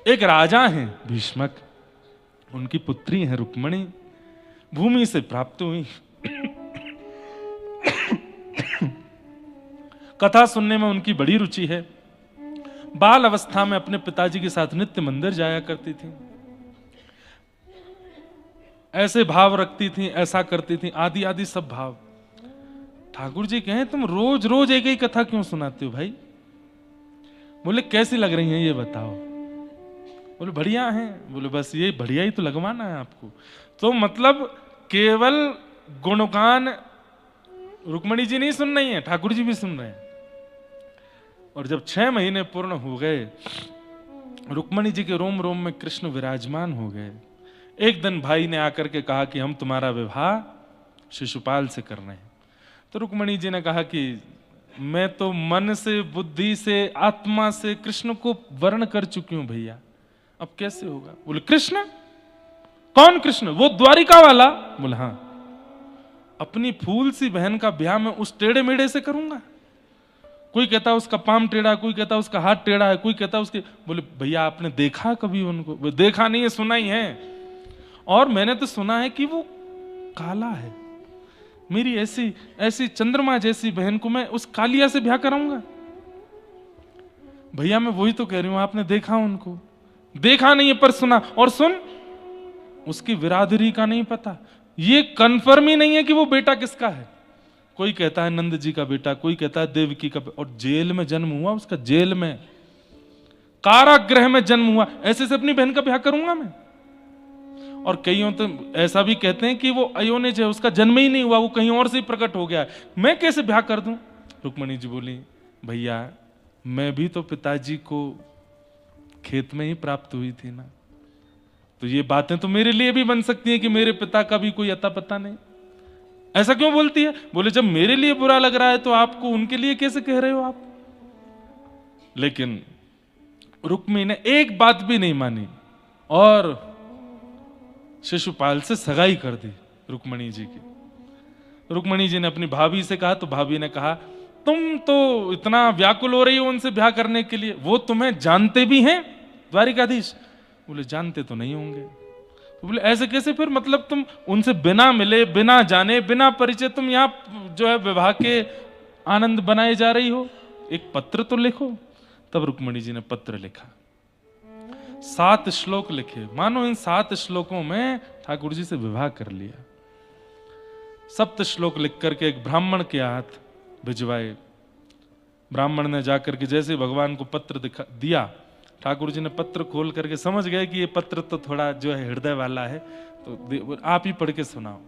एक राजा हैं भीष्मक, उनकी पुत्री है रुक्मणी, भूमि से प्राप्त हुई। कथा सुनने में उनकी बड़ी रुचि है। बाल अवस्था में अपने पिताजी के साथ नित्य मंदिर जाया करती थी, ऐसे भाव रखती थी, ऐसा करती थी, आदि आदि सब भाव। ठाकुर जी कहें तुम रोज रोज एक ही कथा क्यों सुनाते हो भाई? बोले कैसी लग रही हैं ये बताओ। बोले बढ़िया हैं। बोले बस ये बढ़िया ही तो लगवाना है आपको। तो मतलब केवल गुणगान रुक्मणी जी नहीं सुन रही हैं, ठाकुर जी भी सुन रहे हैं। और जब 6 महीने पूर्ण हो गए, रुक्मणी जी के रोम रोम में कृष्ण विराजमान हो गए। एक दिन भाई ने आकर के कहा कि हम तुम्हारा विवाह शिशुपाल से कर रहे हैं। तो रुक्मणी जी ने कहा कि मैं तो मन से, बुद्धि से, आत्मा से कृष्ण को वर्ण कर चुकी हूं भैया, अब कैसे होगा? बोले कृष्ण? कौन कृष्ण? वो द्वारिका वाला? बोले हाँ। अपनी फूल सी बहन का ब्याह मैं उस टेढ़े मेढ़े से करूंगा? कोई कहता उसका पाम टेढ़ा, कोई कहता उसका हाथ टेढ़ा है, कोई कहता उसके। बोले भैया आपने देखा कभी उनको? बोले देखा नहीं है, सुना ही है। और मैंने तो सुना है कि वो काला है। मेरी ऐसी ऐसी चंद्रमा जैसी बहन को मैं उस कालिया से ब्याह कराऊंगा? भैया मैं वही तो कह रही हूं, आपने देखा उनको? देखा नहीं है पर सुना। और सुन, उसकी बिरादरी का नहीं पता, ये कंफर्म ही नहीं है कि वो बेटा किसका है। कोई कहता है नंद जी का बेटा, कोई कहता है देवकी का। और जेल में जन्म हुआ उसका, जेल में, कारागृह में जन्म हुआ। ऐसे से अपनी बहन का ब्याह करूंगा मैं? और कईयों तो ऐसा भी कहते हैं कि वो अयोनिज है, उसका जन्म ही नहीं हुआ, वो कहीं और से ही प्रकट हो गया है, मैं कैसे ब्याह कर दूं? रुक्मणी जी बोली भैया मैं भी तो पिताजी को खेत में ही प्राप्त हुई थी ना, तो ये बातें तो मेरे लिए भी बन सकती हैं कि मेरे पिता का भी कोई अता पता नहीं। ऐसा क्यों बोलती है? बोले जब मेरे लिए बुरा लग रहा है तो आपको उनके लिए कैसे कह रहे हो आप? लेकिन रुक्मी ने एक बात भी नहीं मानी और शिशुपाल से सगाई कर दी रुक्मणी जी की। रुक्मणी जी ने अपनी भाभी से कहा तो भाभी ने कहा तुम तो इतना व्याकुल हो रही हो उनसे ब्याह करने के लिए, वो तुम्हें जानते भी हैं द्वारिकाधीश? बोले जानते तो नहीं होंगे। तो बोले ऐसे कैसे फिर? मतलब तुम उनसे बिना मिले, बिना जाने, बिना परिचय तुम यहां जो है विवाह के आनंद बनाए जा रही हो? एक पत्र तो लिखो। तब रुक्मणी जी ने पत्र लिखा, 7 श्लोक लिखे। मानो इन 7 श्लोकों में ठाकुर जी से विवाह कर लिया। 7 श्लोक लिख करके एक ब्राह्मण के हाथ भिजवाए। ब्राह्मण ने जाकर के जैसे भगवान को पत्र दिया, ठाकुर जी ने पत्र खोल करके समझ गए कि ये पत्र तो थोड़ा जो है हृदय वाला है, तो आप ही पढ़ के सुनाओ।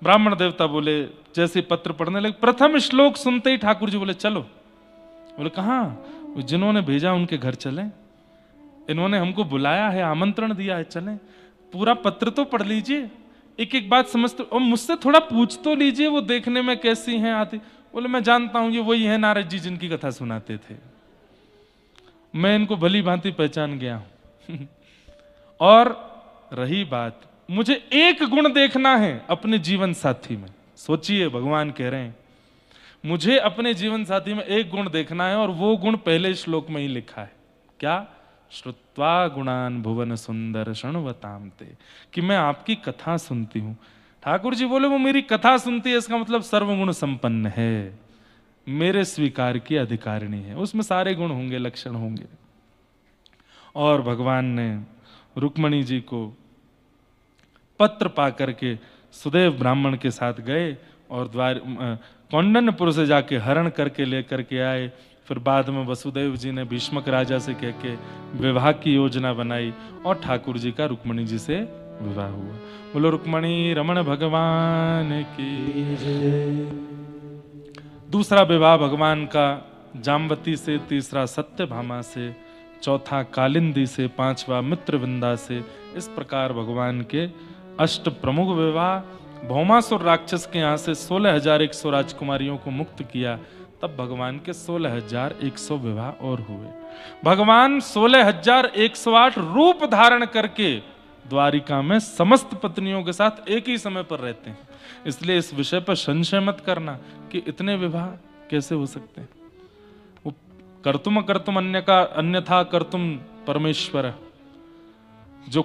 ब्राह्मण देवता बोले, जैसे पत्र पढ़ने लगे, प्रथम श्लोक सुनते ही ठाकुर जी बोले चलो। बोले कहाँ? जिन्होंने भेजा उनके घर चले, इन्होंने हमको बुलाया है, आमंत्रण दिया है, चलें। पूरा पत्र तो पढ़ लीजिए, एक एक बात समझते, और मुझसे थोड़ा पूछ तो लीजिए वो देखने में कैसी हैं आती। बोले मैं जानता हूं ये वही है नारद जी जिनकी कथा सुनाते थे, मैं इनको भली भांति पहचान गया हूं। और रही बात, मुझे एक गुण देखना है अपने जीवन साथी में। सोचिए भगवान कह रहे हैं मुझे अपने जीवन साथी में एक गुण देखना है, और वो गुण पहले श्लोक में ही लिखा है। क्या? श्रुत्वा गुणान भुवन सुंदर शृण्वताम ते, कि मैं आपकी कथा सुनती हूं। ठाकुर जी बोले वो मेरी कथा सुनती है, इसका मतलब सर्वगुण संपन्न है, मेरे स्वीकार की अधिकारिणी है, उसमें सारे गुण होंगे, लक्षण होंगे। और भगवान ने रुक्मणी जी को पत्र पा करके सुदेव ब्राह्मण के साथ गए और कौंडन्यपुर से जाके हरण करके लेकर के आए। फिर बाद में वसुदेव जी ने भीष्मक राजा से कह के विवाह की योजना बनाई और ठाकुर जी का रुक्मणी जी से विवाह हुआ। बोलो रुक्मणी रमण भगवान की। दूसरा विवाह भगवान का जाम्बती से, तीसरा सत्यभामा से, चौथा कालिंदी से, पांचवा मित्रविंदा से। इस प्रकार भगवान के 8 प्रमुख विवाह। भौमासुर राक्षस के यहाँ से 16,100 राजकुमारियों को मुक्त किया, तब भगवान के 16,100 विवाह और हुए। भगवान 16,108 रूप धारण करके द्वारिका में समस्त पत्नियों के साथ एक ही समय पर रहते हैं। इसलिए इस विषय पर संशय मत करना कि इतने विवाह कैसे हो सकते हैं। वो कर्तुम कर्तुम अन्य का अन्यथा कर्तुम परमेश्वर, जो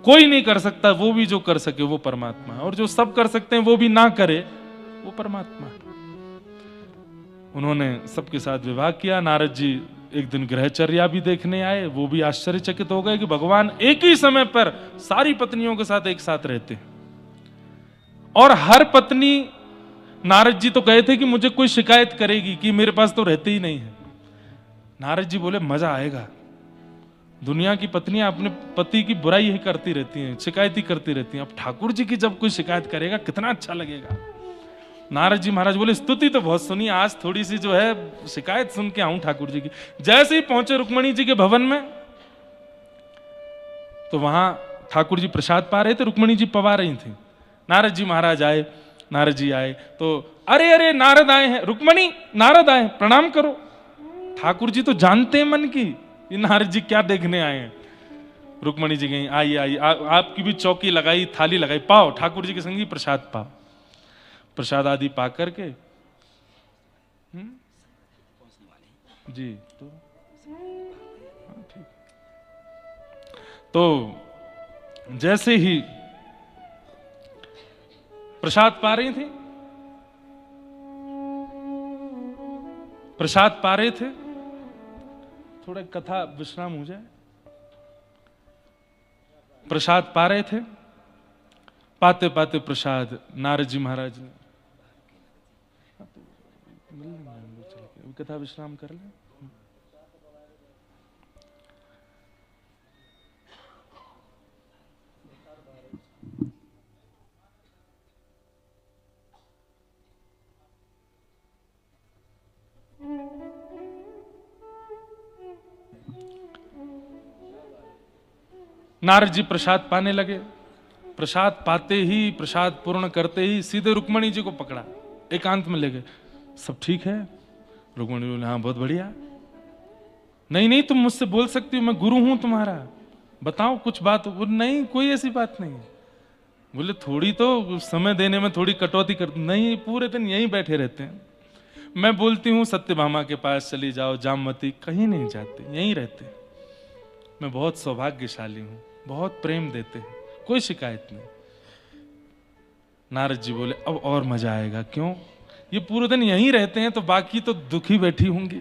कोई नहीं कर सकता वो भी जो कर सके वो परमात्मा है, और जो सब कर सकते हैं वो भी ना करे वो परमात्मा है। उन्होंने सबके साथ विवाह किया। नारद जी एक दिन ग्रहचर्या भी देखने आए, वो भी आश्चर्यचकित हो गए कि भगवान एक ही समय पर सारी पत्नियों के साथ एक साथ रहते हैं, और हर पत्नी, नारद जी तो कहे थे कि मुझे कोई शिकायत करेगी कि मेरे पास तो रहते ही नहीं है। नारद जी बोले मजा आएगा, दुनिया की पत्नियां अपने पति की बुराई ही करती रहती हैं, शिकायत ही करती रहती हैं, अब ठाकुर जी की जब कोई शिकायत करेगा कितना अच्छा लगेगा। नारद जी महाराज बोले स्तुति तो बहुत सुनी, आज थोड़ी सी जो है शिकायत सुन के आऊं ठाकुर जी की। जैसे ही पहुंचे रुक्मणी जी के भवन में, तो वहां ठाकुर जी प्रसाद पा रहे थे, रुक्मणी जी पवा रही थी। नारद जी महाराज आए, नारद जी आए तो अरे अरे नारद आए हैं, रुक्मणी नारद आए, प्रणाम करो। ठाकुर जी तो जानते हैं मन की ये नारद जी क्या देखने आए हैं। रुक्मणी जी गई, आइए आइए, आपकी भी चौकी लगाई, थाली लगाई, पाओ ठाकुर जी के संगी प्रसाद पाओ। प्रसाद आदि पा करके जी तो जैसे ही प्रसाद पा रही थी, प्रसाद पा रहे थे, थोड़ा कथा विश्राम हो जाए। प्रसाद पा रहे थे, पाते पाते प्रसाद नारद जी महाराज ने कथा विश्राम कर ले। नारद जी प्रसाद पाने लगे। प्रसाद पाते ही, प्रसाद पूर्ण करते ही सीधे रुक्मणी जी को पकड़ा, एकांत में ले गए। सब ठीक है? रुक्मणी बोले हाँ बहुत बढ़िया। नहीं नहीं तुम मुझसे बोल सकती हो, मैं गुरु हूं तुम्हारा, बताओ कुछ बात। बोले नहीं कोई ऐसी बात नहीं। बोले थोड़ी तो समय देने में थोड़ी कटौती कर, नहीं पूरे दिन यहीं बैठे रहते हैं। मैं बोलती हूँ सत्यभामा के पास चली जाओ, जामवती, कहीं नहीं जाते, यहीं रहते। मैं बहुत सौभाग्यशाली हूं, बहुत प्रेम देते हैं, कोई शिकायत नहीं। नारद जी बोले अब और मजा आएगा। क्यों? ये पूरे दिन यहीं रहते हैं तो बाकी तो दुखी बैठी होंगी।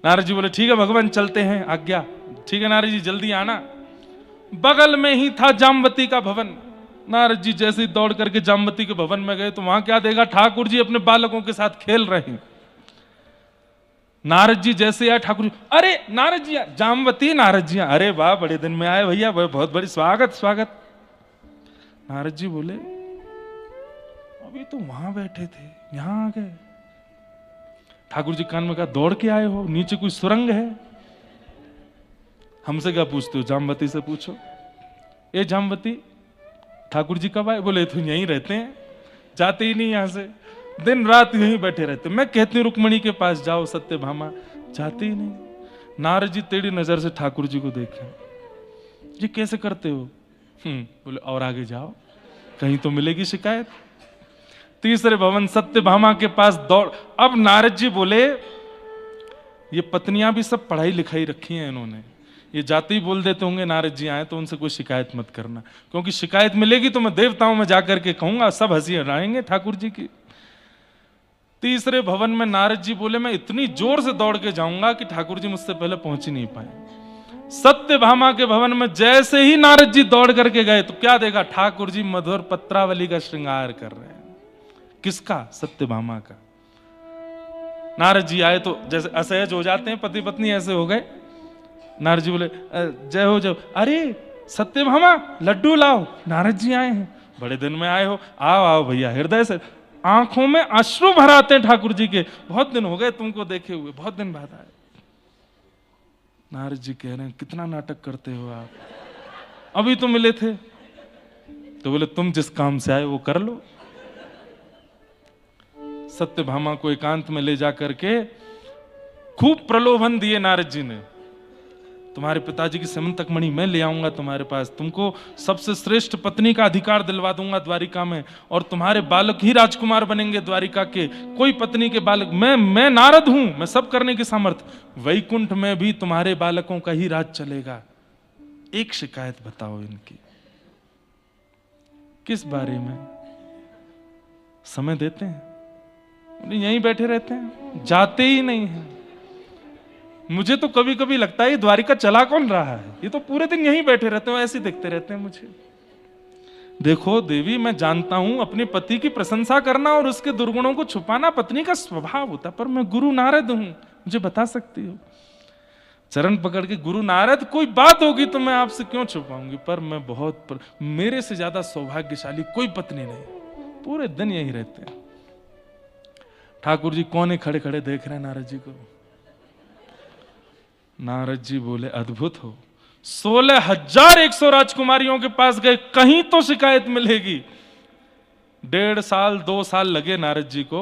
नारद जी बोले ठीक है भगवान चलते हैं, आज्ञा। ठीक है नारद जी जल्दी आना। बगल में ही था जामवती का भवन। नारद जी जैसे ही दौड़ करके जामवती के भवन में गए तो वहां क्या देखा, ठाकुर जी अपने बालकों के साथ खेल रहे हैं। नारद जी जैसे आए, ठाकुर जी अरे नारद जी, जामवती नारद जी, अरे वाह बड़े दिन में आए भैया, बहुत बड़ी स्वागत स्वागत। नारद जी बोले अभी तो वहां बैठे थे, यहां आ गए। ठाकुर जी कान में कहा दौड़ के आए हो, नीचे कोई सुरंग है? हमसे क्या पूछते हो, जामवती से पूछो। ए जामवती ठाकुर जी कब आए? बोले तो यहीं रहते हैं, जाते ही नहीं यहां से, दिन रात यहीं बैठे रहते। मैं कहती हूँ रुक्मणी के पास जाओ सत्यभामा, जाते ही नहीं। नारद जी टेढ़ी नजर से ठाकुर जी को देखे, जी कैसे करते हो? बोले और आगे जाओ, कहीं तो मिलेगी शिकायत। तीसरे भवन सत्यभामा के पास दौड़। अब नारद जी बोले ये पत्नियां भी सब पढ़ाई लिखाई रखी हैं इन्होंने, ये जाते ही बोल देते होंगे नारद जी आए तो उनसे कोई शिकायत मत करना, क्योंकि शिकायत मिलेगी तो मैं देवताओं में जाकर के कहूंगा, सब हंसी हटाएंगे ठाकुर जी की। तीसरे भवन में नारद जी बोले मैं इतनी जोर से दौड़ के जाऊंगा कि ठाकुर जी मुझसे पहले पहुंच ही नहीं पाए। सत्यभामा के भवन में जैसे ही नारद जी दौड़ करके गए तो क्या देखा, ठाकुर जी मधुर पत्रावली का श्रृंगार कर रहे हैं। किसका? सत्यभामा का। नारद जी आए तो जैसे असहज हो जाते हैं, पति पत्नी ऐसे हो गए। नारद जी बोले जय हो जय। अरे सत्यभामा लड्डू लाओ, नारद जी आए हैं, बड़े दिन में आए हो, आओ आओ भैया। हृदय से आंखों में अश्रु भर आते हैं ठाकुर जी के, बहुत दिन हो गए तुमको देखे हुए, बहुत दिन बाद आए। नारद जी कह रहे हैं कितना नाटक करते हो आप, अभी तो मिले थे। तो बोले तुम जिस काम से आए वो कर लो। सत्यभामा को एकांत में ले जाकर के खूब प्रलोभन दिए नारद जी ने, तुम्हारे पिताजी की समंतक मणि मैं ले आऊंगा तुम्हारे पास, तुमको सबसे श्रेष्ठ पत्नी का अधिकार दिलवा दूंगा द्वारिका में, और तुम्हारे बालक ही राजकुमार बनेंगे द्वारिका के, कोई पत्नी के बालक, मैं नारद हूं, मैं सब करने की सामर्थ्य, वैकुंठ में भी तुम्हारे बालकों का ही राज चलेगा। एक शिकायत बताओ इनकी, किस बारे में? समय देते हैं? यहीं बैठे रहते हैं, जाते ही नहीं हैं। मुझे तो कभी कभी लगता है ये द्वारिका चला कौन रहा है, ये तो पूरे दिन यहीं बैठे रहते हैं, ऐसे ही देखते रहते हैं मुझे। देखो देवी, मैं जानता हूं अपने पति की प्रशंसा करना और उसके दुर्गुणों को छुपाना पत्नी का स्वभाव होता, पर मैं गुरु नारद हूं, मुझे बता सकती हो। चरण पकड़ के, गुरु नारद कोई बात होगी तो मैं आपसे क्यों छुपाऊंगी, पर मैं मेरे से ज्यादा सौभाग्यशाली कोई पत्नी नहीं, पूरे दिन यहीं रहते हैं। ठाकुर जी कोने खड़े खड़े देख रहे हैं नारद जी को। नारद जी बोले, अद्भुत हो, 16,100 राजकुमारियों के पास गए, कहीं तो शिकायत मिलेगी। 1.5 साल 2 साल लगे नारद जी को।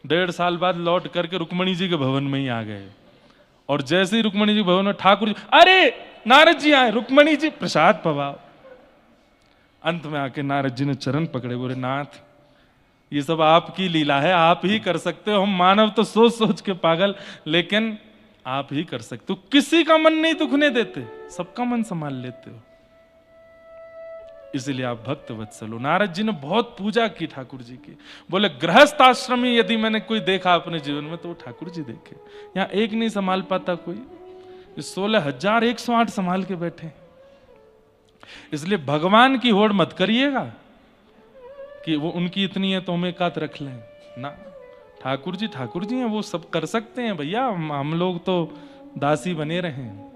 1.5 साल बाद लौट करके रुक्मणी जी के भवन में ही आ गए। और जैसे ही रुक्मणी जी भवन में, ठाकुर जी, अरे नारद जी आए, रुक्मणी जी प्रसाद पवाओ। अंत में आके नारद जी ने चरण पकड़े, बोले नाथ ये सब आपकी लीला है, आप ही कर सकते हो, हम मानव तो सोच सोच के पागल, लेकिन आप ही कर सकते हो। किसी का मन नहीं दुखने देते, सबका मन संभाल लेते हो, इसलिए आप भक्त वत्सल हो। नारद जी ने बहुत पूजा की ठाकुर जी की। बोले गृहस्थ आश्रमी यदि मैंने कोई देखा अपने जीवन में तो वो ठाकुर जी देखे। यहां एक नहीं संभाल पाता कोई, 16,108 संभाल के बैठे। इसलिए भगवान की होड़ मत करिएगा कि वो उनकी इतनी है तो हम एक आध रख लें ना। ठाकुर जी हैं, वो सब कर सकते हैं भैया, हम लोग तो दासी बने रहे हैं।